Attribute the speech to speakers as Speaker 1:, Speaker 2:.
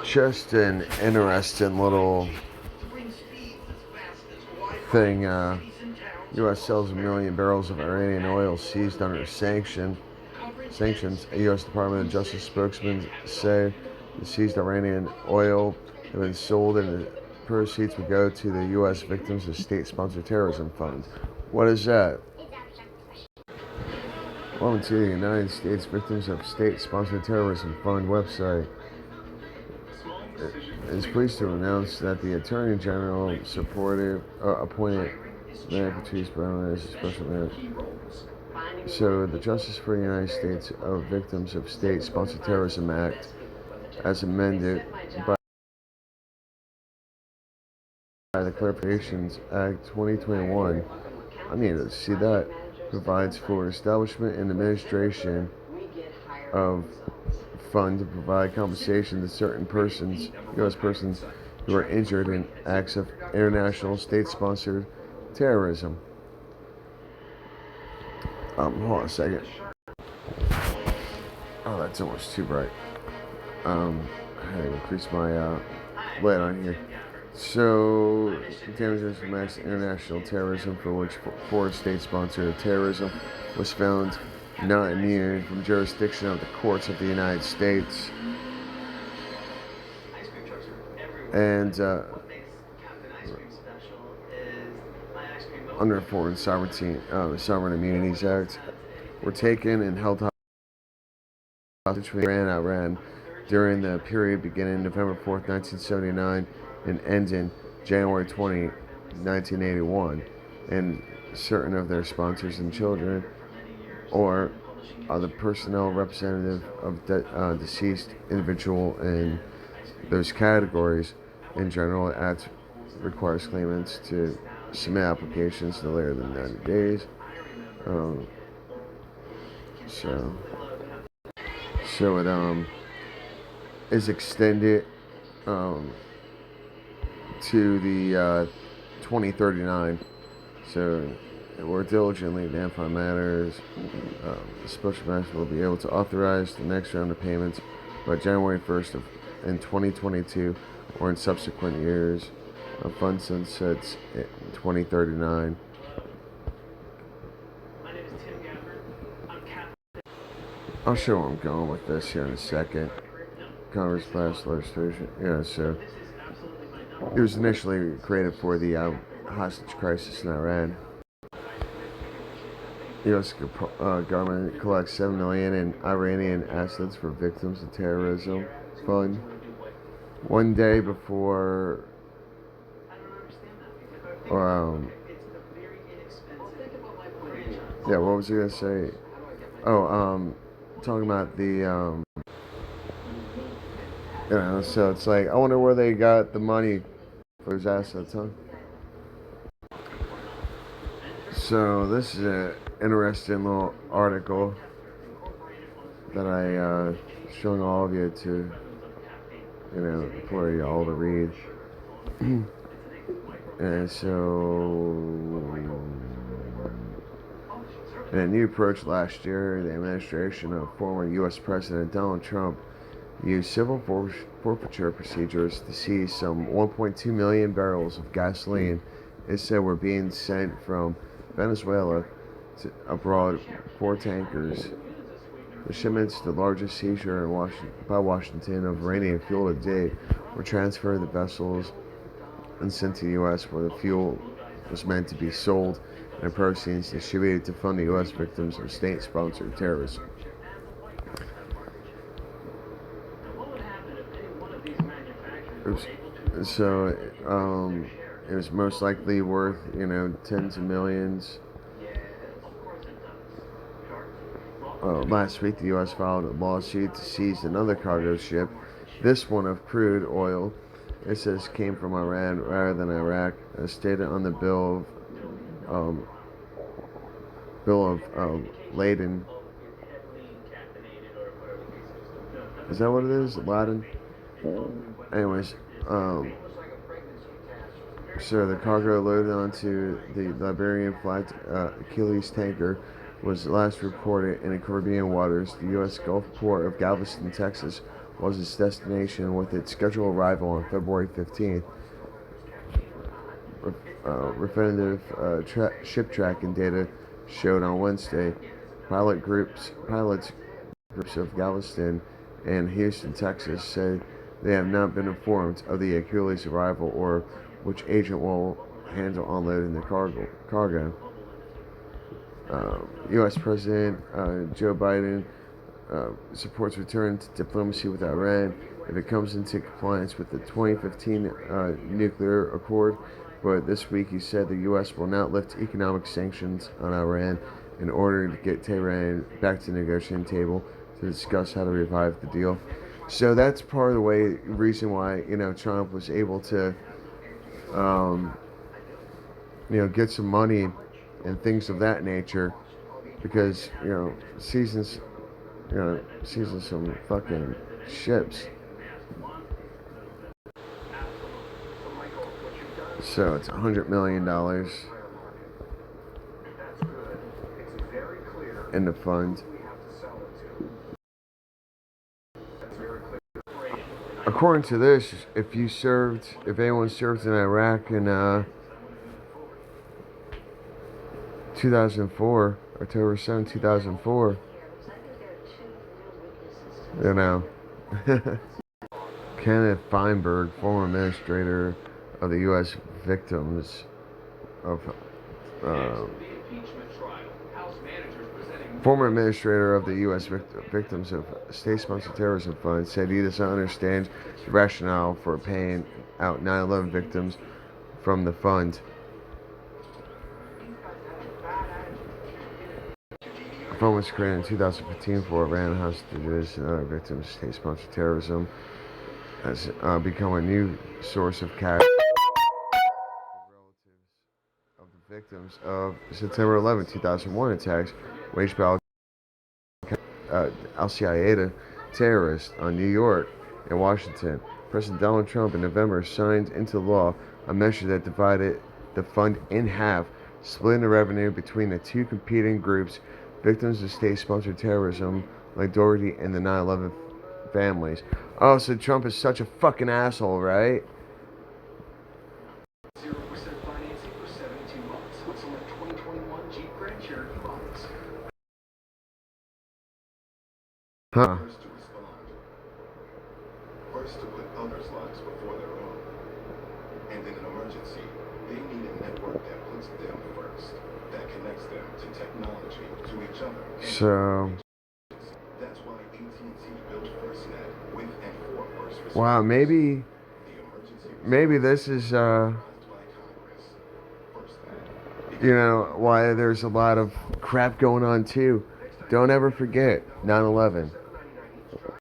Speaker 1: Just an interesting little thing. U.S. sells 1 million barrels of Iranian oil seized under sanctions. A U.S. Department of Justice spokesman say the seized Iranian oil had been sold and the proceeds would go to the U.S. Victims of State-Sponsored Terrorism Fund. What is that? Welcome to the United States Victims of State-Sponsored Terrorism Fund website. Is pleased to announce that the Attorney General appointed American Chief Brown as a special manager. So, the Justice for the United States of Victims of State-Sponsored Terrorism Act, as amended by the Clarifications Act 2021, I need to see that, provides for establishment and administration of fund to provide compensation to certain persons, U.S. persons, who are injured in acts of international state-sponsored terrorism. Hold on a second. Oh, that's almost too bright. I had to increase my light on here. So, damages from acts of international terrorism for which foreign state-sponsored terrorism was found not immune from jurisdiction of the courts of the United States. And under Foreign Sovereign Immunities Act, were taken and held hostage between Iran during the period beginning November 4th, 1979 and ending January 20, 1981, and certain of their sponsors and children, or the personnel representative of deceased individual in those categories. In general, the Act requires claimants to submit applications no later than 90 days. So it is extended to the 2039. So work diligently to identify matters. The special master will be able to authorize the next round of payments by January 1st in 2022 or in subsequent years. A fund sunsets in 2039. I'll show where I'm going with this here in a second. Congress passed legislation. Yeah, so it was initially created for the hostage crisis in Iran. The U.S. government collects $7 million in Iranian assets for victims of terrorism fund. One day before, yeah, what was I gonna say? Talking about the, so it's like, I wonder where they got the money for those assets, huh? So this is an interesting little article that I showing all of you to, for you all to read. And so, in a new approach last year, the administration of former U.S. President Donald Trump used civil forfeiture procedures to seize some 1.2 million barrels of gasoline it said were being sent from Venezuela to abroad 4 tankers. The shipments, the largest seizure by Washington of Iranian fuel to date, were transferred to vessels and sent to the U.S. where the fuel was meant to be sold and proceeds distributed to fund the U.S. victims of state-sponsored terrorism. So, it was most likely worth, tens of millions. Last week, the U.S. filed a lawsuit to seize another cargo ship, this one of crude oil. It says came from Iran rather than Iraq, as stated on the bill of lading. Is that what it is? Laden? Anyways, so the cargo loaded onto the Liberian flagged Achilles tanker was last reported in the Caribbean waters. The U.S. Gulf port of Galveston, Texas, was its destination, with its scheduled arrival on February 15th. Definitive ship tracking data showed on Wednesday. Pilots groups of Galveston and Houston, Texas, said they have not been informed of the Achilles' arrival or which agent will handle unloading the cargo. U.S. President Joe Biden supports return to diplomacy with Iran if it comes into compliance with the 2015 nuclear accord. But this week he said the U.S. will not lift economic sanctions on Iran in order to get Tehran back to the negotiating table to discuss how to revive the deal. So that's part of the reason why Trump was able to um, get some money and things of that nature, because season some fucking ships. So it's $100 million in the fund. According to this, if anyone served in Iraq in 2004, October 7, 2004, Kenneth Feinberg, former administrator of the U.S. victims of former administrator of the U.S. Victims of State-Sponsored Terrorism Fund, said he does not understand the rationale for paying out 9/11 victims from the fund. The fund was created in 2015 for Iran hostages and other victims of state-sponsored terrorism. Has become a new source of cash for relatives of the victims of September 11, 2001 attacks waged by Al-Qaeda terrorists on New York and Washington. President Donald Trump in November signed into law a measure that divided the fund in half, splitting the revenue between the two competing groups, victims of state-sponsored terrorism like Doherty and the 9/11 families. Oh, so Trump is such a fucking asshole, right? Huh. First to put others' lives before their own. And in an emergency, they need a network that puts them first, that connects them to technology, to each other. So that's why AT&T built FirstNet with and for first responders. Wow, maybe this is why there's a lot of crap going on too. Don't ever forget 9/11.